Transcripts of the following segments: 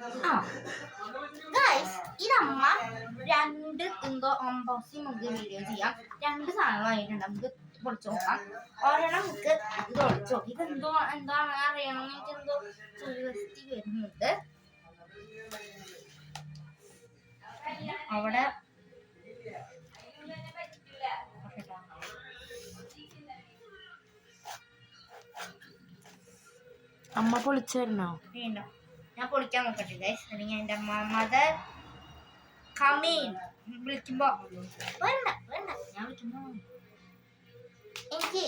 ആ ഗൈസ് ഇതമ്മ രണ്ട് എന്തോ അമ്പോസിങ് നമുക്ക് വീഡിയോ ചെയ്യാം. രണ്ട് സാധനം വാങ്ങിയിട്ടുണ്ട്, നമുക്ക് പൊളിച്ചു നോക്കാം. ഒരെണ്ണം നമുക്ക് ഇത് പൊളിച്ചു നോക്കി. ഇതെന്തോ എന്താണ് അറിയണം, എനിക്ക് എന്തോ ക്യൂരിയോസിറ്റി വരുന്നുണ്ട്. അവിടെ അമ്മ പൊളിച്ചോ? വീണ്ടോ ഞാൻ പൊളിക്കാൻ നോക്കട്ടെ ഗൈസ്. അല്ലെങ്കിൽ എൻ്റെ മദർ കമീൻ വിളിക്കുമ്പോ വേണ്ട വേണ്ട, ഞാൻ വിളിക്കുമ്പോ എനിക്ക്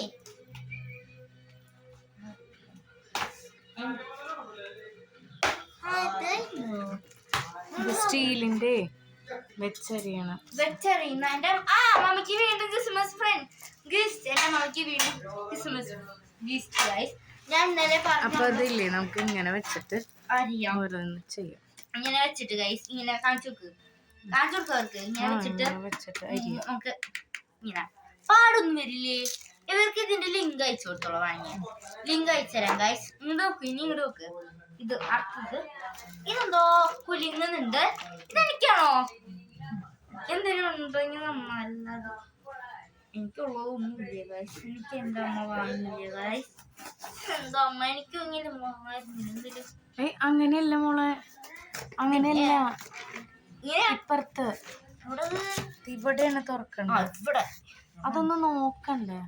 സ്റ്റീലിന്റെ വെച്ചറിയണം വെച്ചറിയുന്ന എൻ്റെ മമ്മിക്ക് വീണ്ടും ക്രിസ്മസ് ഫ്രണ്ട് ഗിഫ്റ്റ്. എൻ്റെ മമ്മിക്ക് വീണ്ടും ക്രിസ്മസ് ഗിഫ്റ്റ് ഗൈസ്. ഞാൻ ഇന്നലെ അപ്പൊ അതില്ലേ നമുക്ക് ഇങ്ങനെ വെച്ചിട്ട് അറിയാം ഓരോന്ന് ചെയ്യാം. ഇങ്ങനെ വെച്ചിട്ട് ഗൈസ് ഇങ്ങനെ കാണിച്ചു കൊടുക്കവർക്ക് ഇങ്ങനെ വെച്ചിട്ട് നമുക്ക് ഇങ്ങനെ പാടൊന്നും വരില്ലേ. ഇവർക്ക് ഇതിന്റെ ലിങ്ക് അയച്ചു കൊടുത്തോളൂ. വാങ്ങിയ ലിങ്ക് അയച്ചു തരാം ഗൈസ്. ഇങ്ങോട്ട് നോക്ക്, ഇനി ഇങ്ങോട്ട് നോക്ക്. ഇത് അടുത്തത് ഇതെന്തോ കുലിങ്ങുന്നുണ്ട്. ഇതെനിക്കാണോ? എന്തെങ്കിലും ഉണ്ടോ ഇനി നല്ലത്? എനിക്കുള്ളതൊന്നുമില്ല ഗൈസ്. എനിക്ക് എൻ്റെ അമ്മ വാങ്ങിയില്ല ഗൈസ്. എന്താ അമ്മ എനിക്ക് ഇങ്ങനെ അങ്ങനെയല്ല മോളെ, അങ്ങനെയല്ല. ഇപ്പുറത്ത് ഇവിടെയാണ് തുറക്കണ്ട. ഇവിടെ അതൊന്ന് നോക്കണ്ടേ?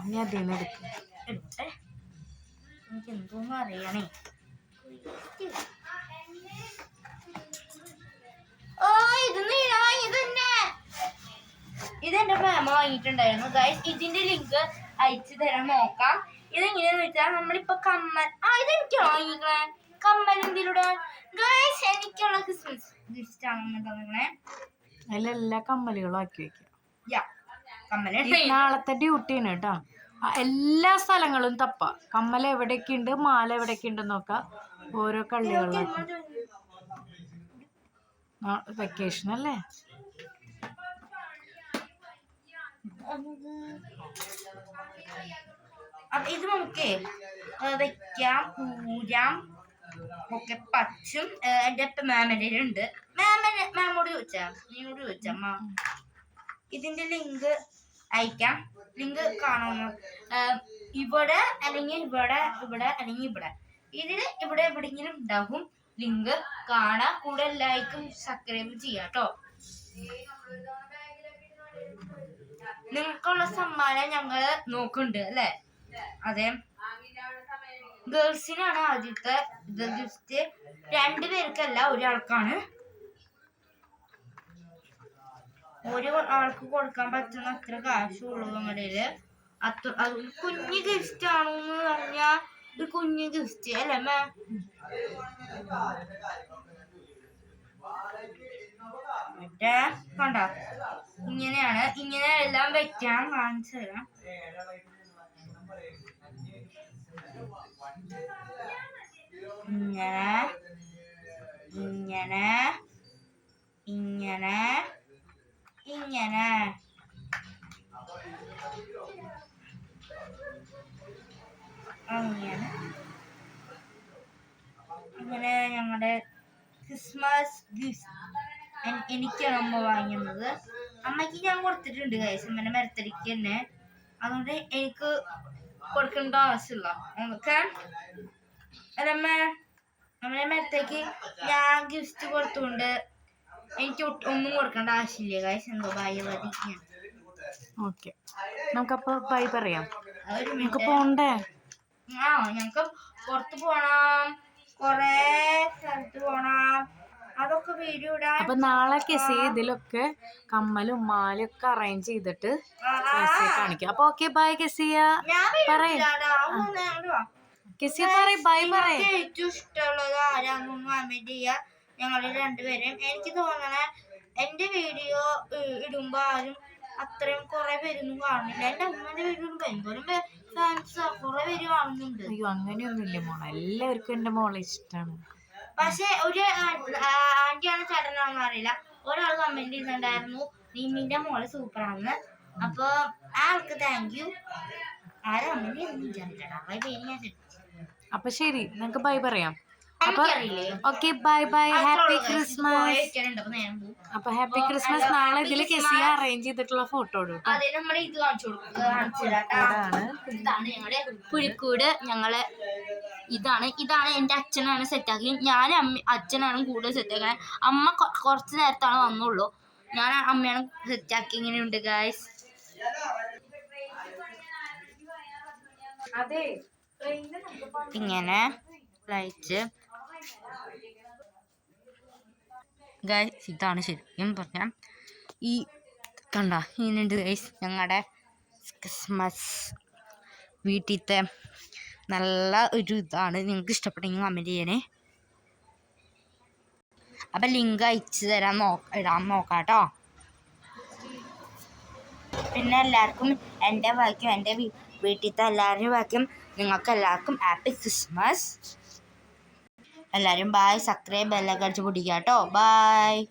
നീ അതേന്ന് എടുക്ക. എനിക്ക് എന്തോന്നും അറിയണേ. ഇതെന്റെ മാമ വാങ്ങിയിട്ടുണ്ടായിരുന്നു ഗൈസ്. ഇതിന്റെ ലിങ്ക് അയച്ചു തരാൻ നോക്കാം. ഇതെങ്ങനെയാന്ന് വെച്ചാൽ നമ്മളിപ്പോ കമ്മൽ ഇതെനിക്ക് വാങ്ങിക്കണേ. കമ്മൽ എന്തിലൂടെ ഗൈസ് എനിക്കുള്ള ക്രിസ്മസ് ഗിഫ്റ്റ് ആണ് തന്നെ. അതിലെല്ലാ കമ്മലുകളും ആക്കി വെക്കാം. നാളത്തെ ഡ്യൂട്ടിയാണ് കേട്ടോ. എല്ലാ സ്ഥലങ്ങളും തപ്പ. കമ്മൽ എവിടെയൊക്കെ ഉണ്ട്, മാല എവിടെയൊക്കെ ഉണ്ട് നോക്കാം. ഓരോ കള്ളികളിലാക്കി. വെക്കേഷൻ അല്ലേ? ഇത് നമുക്ക് വെക്കാം, പൂരാം ഒക്കെ പച്ചും. എൻ്റെ ഇപ്പം മാമൻ്റെ ഉണ്ട്. മാമോട് ചോദിച്ചാ നീനോട് ചോദിച്ചമ്മ ഇതിന്റെ ലിങ്ക് അയക്കാം. ലിങ്ക് കാണാമോ? ഇവിടെ അല്ലെങ്കിൽ ഇവിടെ അല്ലെങ്കിൽ ഇവിടെ ഇവിടെ എവിടെയെങ്കിലും ഉണ്ടാകും ലിങ്ക്. കാണാം. കൂടെ ലൈക്കും സബ്സ്ക്രൈബും ചെയ്യാം കേട്ടോ. നിങ്ങൾക്കുള്ള സമ്മാനം ഞങ്ങള് നോക്കുന്നുണ്ട് അല്ലേ? അതെ, ഗേൾസിനാണ് ആദ്യത്തെ ഗിഫ്റ്റ്. 2 പേർക്കല്ല, ഒരാൾക്കാണ്. ഒരു ആൾക്ക് കൊടുക്കാൻ പറ്റുന്ന അത്ര കാശുള്ളൂ ഞങ്ങളുടെ. അത് കുഞ്ഞു ഗിഫ്റ്റ് ആണോന്ന് പറഞ്ഞാ ഒരു കുഞ്ഞു ഗിഫ്റ്റ് അല്ലേ മാ? മറ്റേ കണ്ട ഇങ്ങനെയാണ്. ഇങ്ങനെ എല്ലാം വെക്കാൻ കാണിച്ചു തരാം. ഇങ്ങനെ ഇങ്ങനെ ഇങ്ങനെ ഇങ്ങനെ അങ്ങനെ അങ്ങനെ ഞങ്ങളുടെ ക്രിസ്മസ് ഗിഫ്റ്റ് എനിക്കാണ് അമ്മ വാങ്ങുന്നത്. അമ്മയ്ക്ക് ഞാൻ കൊടുത്തിട്ടുണ്ട് ഗൈസ്, അമ്മേന്റെ മരത്തടിക്ക് തന്നെ. അതുകൊണ്ട് എനിക്ക് കൊടുക്കേണ്ട ആവശ്യമില്ല. നമുക്ക് അല്ലമ്മ നമ്മുടെ മരത്തേക്ക് ഞാൻ ഗിഫ്റ്റ് കൊടുത്തുകൊണ്ട് എനിക്ക് ഒന്നും കൊടുക്കേണ്ട ആവശ്യമില്ല ഗൈസ്. എന്തോ ഭയവതി. ഓക്കെ, നമുക്കപ്പോ ബൈ പറയാം. നമുക്ക് പോണ്ടേ? ഞങ്ങക്ക് പുറത്ത് പോണം, കൊറേ സ്ഥലത്ത് പോണം. അതൊക്കെ വീഡിയോ ഇടാൻ. അപ്പൊ നാളെ കെസി ഇതിലൊക്കെ കമ്മലും മാലും ഒക്കെ അറേഞ്ച് ചെയ്തിട്ട് കാണിക്കാം. അപ്പൊ ഓക്കെ, ബൈ കെസിയ. കെസിയ പറയ് ബൈ പറയ്. ഏറ്റവും ഇഷ്ടമുള്ളത് ആരാന്നൊന്നും കമന്റ് ചെയ്യാ. ഞങ്ങള് രണ്ടുപേരും. എനിക്ക് തോന്നണ എന്റെ വീഡിയോ ഇടുമ്പോ ആരും അത്രയും കുറെ പേരൊന്നും കാണുന്നില്ല. എന്റെ അമ്മേന്റെ വീഡിയോ എന്തോരം ഫാൻസ് കുറെ പേര് കാണുന്നുണ്ട്. അയ്യോ അങ്ങനെയൊന്നുമില്ല മോളെ, എല്ലാവർക്കും എന്റെ മോളെ ഇഷ്ടമാണ്. പക്ഷെ ഒരു ആന്റിയാണ് ചേട്ടനാണെന്ന് അറിയില്ല, ഒരാൾ കമന്റ് ചെയ്തിട്ടുണ്ടായിരുന്നു നിന്റെ മോള് സൂപ്പറാണെന്ന്. അപ്പൊ ആൾക്ക് താങ്ക് യു. ആരാ കമന്റ് ചെയ്തെന്ന് വിചാരിച്ചേട്ടാ. അപ്പൊ ശരി, നമുക്ക് ബൈ പറയാം. അപ്പൊ okay bye bye, happy Christmas. അപ്പൊ ഹാപ്പി ക്രിസ്മസ്. നാളെ ഇതിൽ കെസിയ അറേഞ്ച് ചെയ്തിട്ടുള്ള ഫോട്ടോ ഇടും. അതെ, നമ്മുടെ ഇത് ഇതാണ് ഞങ്ങളുടെ പുലിക്കൂട്. ഞങ്ങള് ഇതാണ് എന്റെ അച്ഛനാണ് സെറ്റാക്കി. ഞാൻ അച്ഛനാണ് കൂടുതൽ സെറ്റാക്കണേ. അമ്മ കുറച്ച് നേരത്താണ് വന്നുള്ളൂ. ഞാൻ അമ്മയാണ് സെറ്റാക്കി. ഇങ്ങനെയുണ്ട് ഗായ്സ്. ഇങ്ങനെ ലൈറ്റ് ഗൈസ്, ഇതാണ് ശരിക്കും പറഞ്ഞാൽ ഈ കണ്ട ഇങ്ങനെയുണ്ട് ഗൈസ് ഞങ്ങളുടെ ക്രിസ്മസ് വീട്ടിലത്തെ നല്ല ഒരു ഇതാണ്. നിങ്ങൾക്ക് ഇഷ്ടപ്പെട്ടെങ്കിൽ കമൻറ്റ് ചെയ്യണേ. അപ്പം ലിങ്ക് അയച്ചു തരാൻ ഇടാൻ നോക്കാം കേട്ടോ. പിന്നെ എല്ലാവർക്കും എൻ്റെ വാക്യം, എൻ്റെ വീട്ടിലത്തെ എല്ലാവരുടെയും വാക്യം, നിങ്ങൾക്ക് എല്ലാവർക്കും ഹാപ്പി ക്രിസ്മസ്. എല്ലാവരും ബായ്. സബ്സ്ക്രൈബ് ബെല്ലൊക്കെ അടിച്ച് പൊടിക്കുക കേട്ടോ. ബായ്.